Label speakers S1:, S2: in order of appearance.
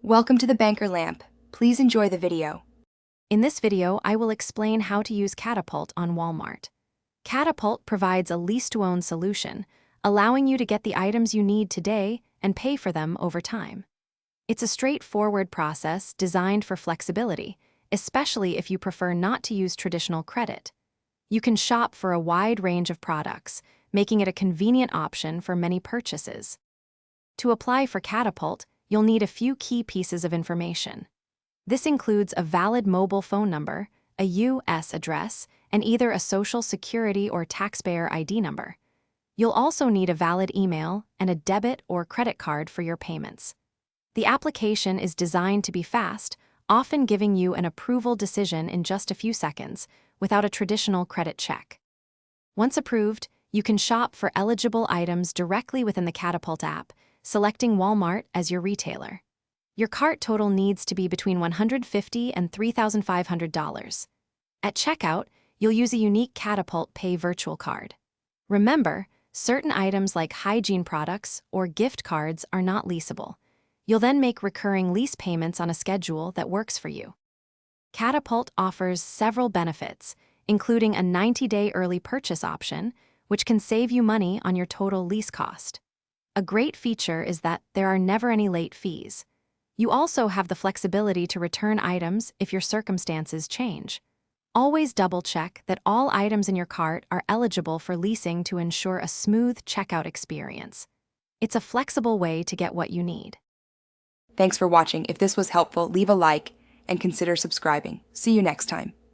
S1: Welcome to the Banker Lamp. Please enjoy the video.
S2: In this video, I will explain how to use Katapult on Walmart. Katapult provides a lease-to-own solution, allowing you to get the items you need today and pay for them over time. It's a straightforward process designed for flexibility, especially if you prefer not to use traditional credit. You can shop for a wide range of products, making it a convenient option for many purchases. To apply for Katapult, you'll need a few key pieces of information. This includes a valid mobile phone number, a U.S. address, and either a Social Security or taxpayer ID number. You'll also need a valid email and a debit or credit card for your payments. The application is designed to be fast, often giving you an approval decision in just a few seconds, without a traditional credit check. Once approved, you can shop for eligible items directly within the Katapult app, selecting Walmart as your retailer. Your cart total needs to be between $150 and $3,500. At checkout, you'll use a unique Katapult Pay virtual card. Remember, certain items like hygiene products or gift cards are not leasable. You'll then make recurring lease payments on a schedule that works for you. Katapult offers several benefits, including a 90-day early purchase option, which can save you money on your total lease cost. A great feature is that there are never any late fees. You also have the flexibility to return items if your circumstances change. Always double-check that all items in your cart are eligible for leasing to ensure a smooth checkout experience. It's a flexible way to get what you need.
S1: Thanks for watching. If this was helpful, leave a like and consider subscribing. See you next time.